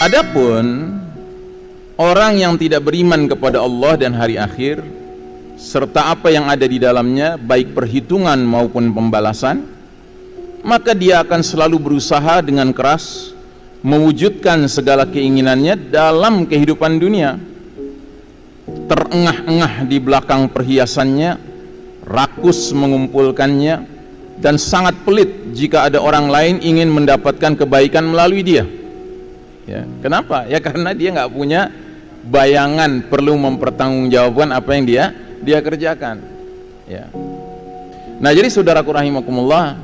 Adapun orang yang tidak beriman kepada Allah dan hari akhir serta apa yang ada di dalamnya, baik perhitungan maupun pembalasan, maka dia akan selalu berusaha dengan keras mewujudkan segala keinginannya dalam kehidupan dunia, terengah-engah di belakang perhiasannya, rakus mengumpulkannya, dan sangat pelit jika ada orang lain ingin mendapatkan kebaikan melalui dia. Ya, kenapa? Ya karena dia nggak punya bayangan perlu mempertanggungjawabkan apa yang dia kerjakan. Ya. Nah, jadi saudaraku rahimakumullah,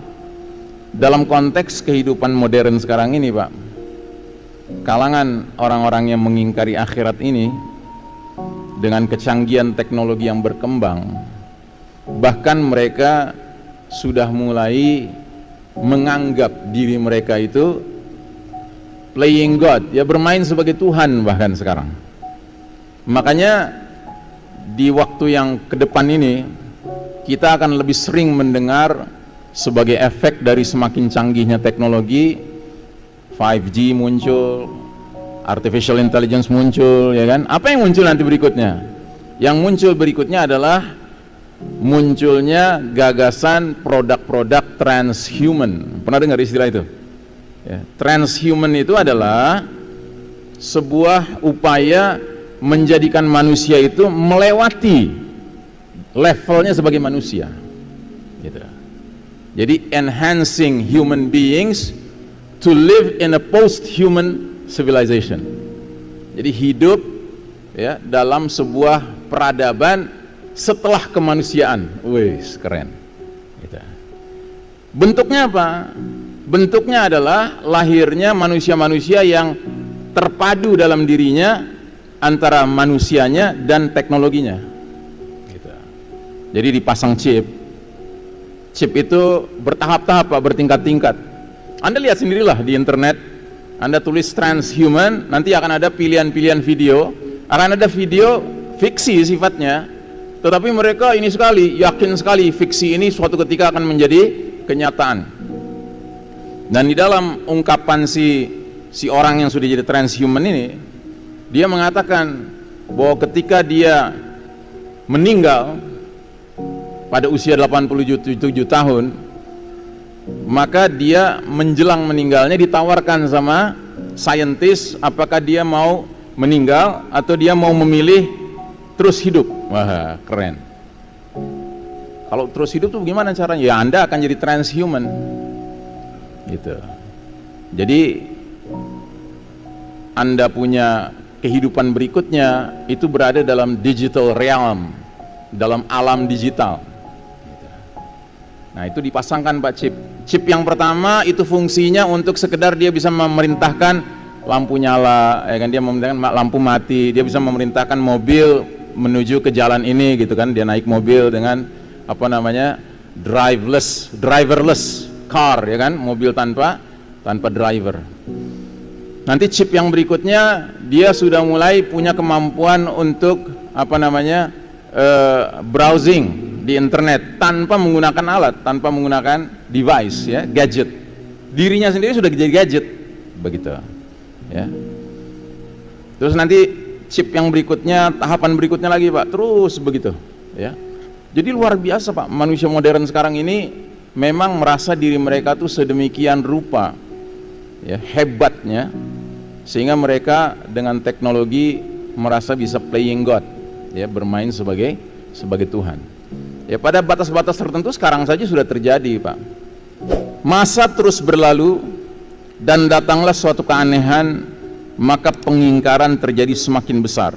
dalam konteks kehidupan modern sekarang ini, Pak, kalangan orang-orang yang mengingkari akhirat ini dengan kecanggihan teknologi yang berkembang, bahkan mereka sudah mulai menganggap diri mereka itu playing God, ya bermain sebagai Tuhan bahkan sekarang. Makanya di waktu yang ke depan ini kita akan lebih sering mendengar sebagai efek dari semakin canggihnya teknologi, 5G muncul, artificial intelligence muncul, ya kan? Apa yang muncul nanti berikutnya? Yang muncul berikutnya adalah munculnya gagasan produk-produk transhuman. Pernah dengar istilah itu? Ya, transhuman itu adalah sebuah upaya menjadikan manusia itu melewati levelnya sebagai manusia, gitu. Jadi enhancing human beings to live in a post-human civilization. Jadi hidup ya dalam sebuah peradaban setelah kemanusiaan. Wih, keren. Gitu. Bentuknya apa? Bentuknya adalah lahirnya manusia-manusia yang terpadu dalam dirinya antara manusianya dan teknologinya. Gitu. Jadi dipasang chip. Chip itu bertahap-tahap, bertingkat-tingkat. Anda lihat sendirilah di internet. Anda tulis transhuman, nanti akan ada pilihan-pilihan video. Akan ada video fiksi sifatnya, tetapi mereka ini sekali, yakin sekali fiksi ini suatu ketika akan menjadi kenyataan. Dan di dalam ungkapan si orang yang sudah jadi transhuman ini, dia mengatakan bahwa ketika dia meninggal pada usia 87 tahun, maka dia menjelang meninggalnya ditawarkan sama saintis apakah dia mau meninggal atau dia mau memilih terus hidup. Wah, keren. Kalau terus hidup tuh gimana caranya? Ya Anda akan jadi transhuman. Gitu. Jadi Anda punya kehidupan berikutnya itu berada dalam digital realm, dalam alam digital. Nah, itu dipasangkan Pak chip. Chip yang pertama itu fungsinya untuk sekedar dia bisa memerintahkan lampu nyala, ya kan, dia memerintahkan lampu mati, dia bisa memerintahkan mobil menuju ke jalan ini, gitu kan. Dia naik mobil dengan apa namanya? driverless car, ya kan, mobil tanpa driver. Nanti chip yang berikutnya dia sudah mulai punya kemampuan untuk apa namanya? Browsing di internet tanpa menggunakan alat, tanpa menggunakan device, ya, gadget. Dirinya sendiri sudah jadi gadget, begitu. Ya. Terus nanti chip yang berikutnya, tahapan berikutnya lagi, Pak, terus begitu, ya. Jadi luar biasa, Pak, manusia modern sekarang ini memang merasa diri mereka tuh sedemikian rupa, ya, hebatnya, sehingga mereka dengan teknologi merasa bisa playing God, ya, bermain sebagai Tuhan. Ya, pada batas-batas tertentu sekarang saja sudah terjadi, Pak. Masa terus berlalu dan datanglah suatu keanehan, maka pengingkaran terjadi semakin besar.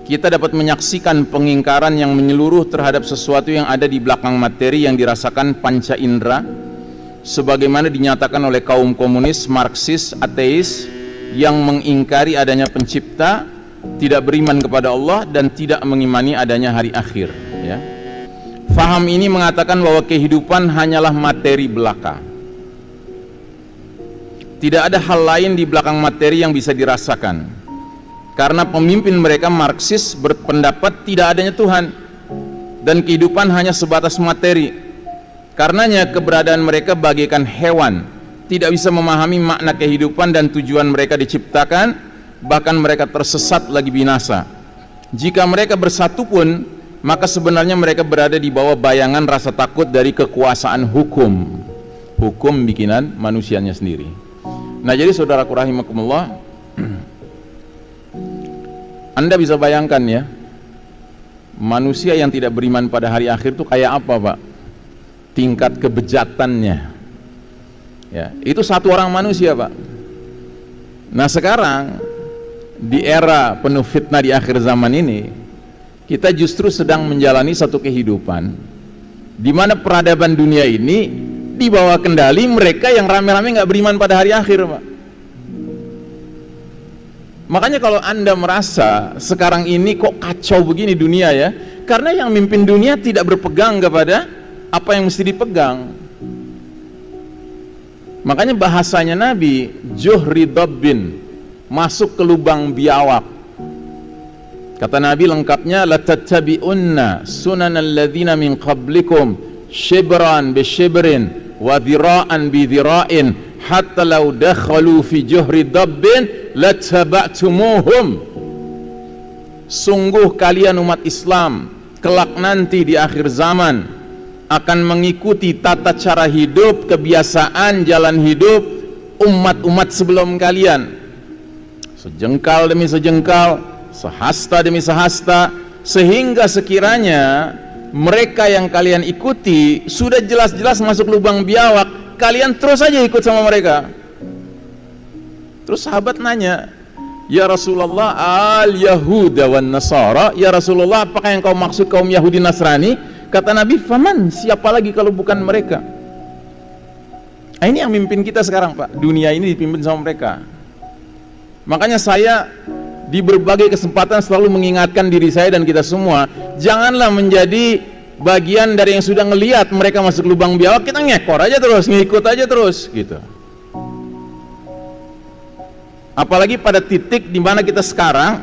Kita dapat menyaksikan pengingkaran yang menyeluruh terhadap sesuatu yang ada di belakang materi yang dirasakan panca indera, sebagaimana dinyatakan oleh kaum komunis, Marxis, ateis yang mengingkari adanya pencipta, tidak beriman kepada Allah, dan tidak mengimani adanya hari akhir, ya. Faham ini mengatakan bahwa kehidupan hanyalah materi belaka. Tidak ada hal lain di belakang materi yang bisa dirasakan. Karena pemimpin mereka Marxis berpendapat tidak adanya Tuhan dan kehidupan hanya sebatas materi. Karenanya keberadaan mereka bagaikan hewan tidak bisa memahami makna kehidupan dan tujuan mereka diciptakan, bahkan mereka tersesat lagi binasa. Jika mereka bersatu pun, maka sebenarnya mereka berada di bawah bayangan rasa takut dari kekuasaan hukum bikinan manusianya sendiri. Nah, jadi saudaraku rahimakumullah, Anda bisa bayangkan ya, manusia yang tidak beriman pada hari akhir itu kayak apa, Pak? Tingkat kebejatannya ya, itu satu orang manusia, Pak. Nah, sekarang di era penuh fitnah di akhir zaman ini, kita justru sedang menjalani satu kehidupan di mana peradaban dunia ini di bawah kendali mereka yang rame-rame nggak beriman pada hari akhir, Pak. Makanya kalau Anda merasa sekarang ini kok kacau begini dunia ya, karena yang mimpin dunia tidak berpegang kepada apa yang mesti dipegang. Makanya bahasanya Nabi, juhri dabbin, masuk ke lubang biawak. Kata Nabi lengkapnya, la tattabi'unna sunanal ladzina min qablikum shibran bi shibrin wa dhira'an bi dhira'in hatta law dakhalu fi juhri dabbin lattaba'tumuhum. Sungguh kalian umat Islam kelak nanti di akhir zaman akan mengikuti tata cara hidup, kebiasaan, jalan hidup umat-umat sebelum kalian, sejengkal demi sejengkal, sehasta demi sehasta, sehingga sekiranya mereka yang kalian ikuti sudah jelas-jelas masuk lubang biawak, kalian terus saja ikut sama mereka. Terus sahabat nanya, ya Rasulullah, al-Yahuda wan Nasara, ya Rasulullah, apakah yang kau maksud kaum Yahudi Nasrani? Kata Nabi, faman, siapa lagi kalau bukan mereka? Nah, ini yang mimpin kita sekarang, Pak. Dunia ini dipimpin sama mereka. Makanya saya di berbagai kesempatan selalu mengingatkan diri saya dan kita semua, janganlah menjadi bagian dari yang sudah ngelihat mereka masuk lubang biawak, kita ngekor aja terus, ngikut aja terus gitu. Apalagi pada titik di mana kita sekarang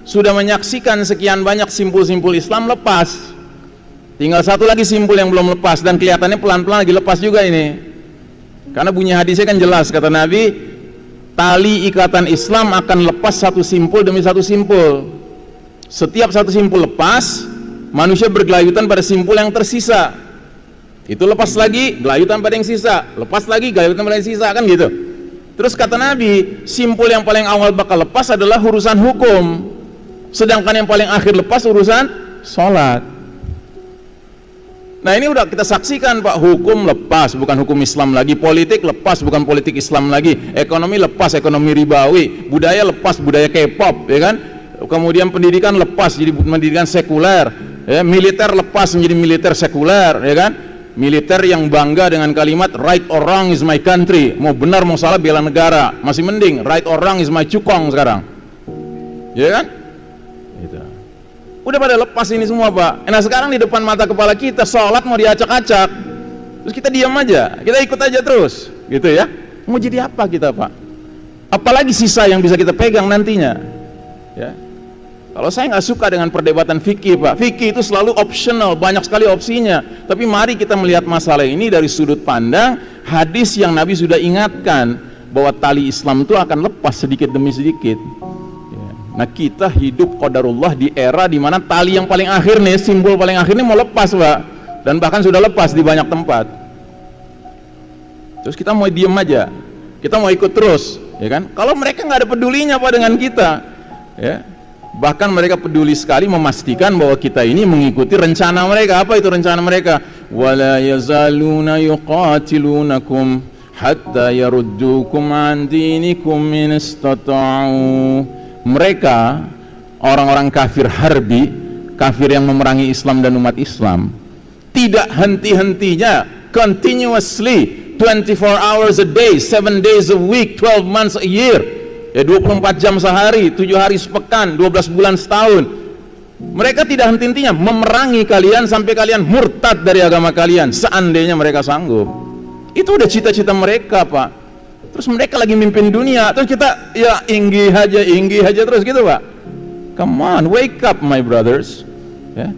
sudah menyaksikan sekian banyak simpul-simpul Islam lepas. Tinggal satu lagi simpul yang belum lepas, dan kelihatannya pelan-pelan lagi lepas juga ini. Karena bunyi hadisnya kan jelas, kata Nabi, tali ikatan Islam akan lepas satu simpul demi satu simpul. Setiap satu simpul lepas, manusia bergelayutan pada simpul yang tersisa. Itu lepas lagi, gelayutan pada yang sisa, lepas lagi, gelayutan pada yang sisa, kan gitu. Terus kata Nabi, simpul yang paling awal bakal lepas adalah urusan hukum, sedangkan yang paling akhir lepas urusan sholat. Nah, ini udah kita saksikan, Pak. Hukum lepas, bukan hukum Islam lagi. Politik lepas, bukan politik Islam lagi. Ekonomi lepas, ekonomi ribawi. Budaya lepas, budaya K-pop, ya kan? Kemudian pendidikan lepas, jadi pendidikan sekuler, ya. Militer lepas menjadi militer sekuler, ya kan? Militer yang bangga dengan kalimat right or wrong is my country. Mau benar mau salah bela negara. Masih mending right or wrong is my cukong sekarang, ya kan? Gitu. Udah pada lepas ini semua, Pak. Nah, sekarang di depan mata kepala kita sholat mau diacak-acak, terus kita diam aja, kita ikut aja terus, gitu ya. Mau jadi apa kita, Pak? Apalagi sisa yang bisa kita pegang nantinya, ya. Kalau saya nggak suka dengan perdebatan fikih, Pak. Fikih itu selalu optional, banyak sekali opsinya. Tapi mari kita melihat masalah ini dari sudut pandang hadis yang Nabi sudah ingatkan bahwa tali Islam itu akan lepas sedikit demi sedikit. Nah, kita hidup qadarullah di era di mana tali yang paling akhir nih, simbol paling akhir ini mau lepas, Pak. Dan bahkan sudah lepas di banyak tempat. Terus kita mau diem aja, kita mau ikut terus, ya kan? Kalau mereka nggak ada pedulinya, Pak, dengan kita, ya. Bahkan mereka peduli sekali memastikan bahwa kita ini mengikuti rencana mereka. Apa itu rencana mereka? Wala yazaluna yuqatilunakum hatta yaruddukum an dinikum in istata'u. Mereka, orang-orang kafir harbi, kafir yang memerangi Islam dan umat Islam, tidak henti-hentinya, continuously, 24 hours a day, 7 days a week, 12 months a year, ya 24 jam sehari, 7 hari sepekan, 12 bulan setahun. Mereka tidak henti-hentinya memerangi kalian sampai kalian murtad dari agama kalian, seandainya mereka sanggup. Itu udah cita-cita mereka, Pak. Terus mereka lagi mimpin dunia, terus kita ya inggih aja terus gitu, Pak. Come on, wake up my brothers, ya.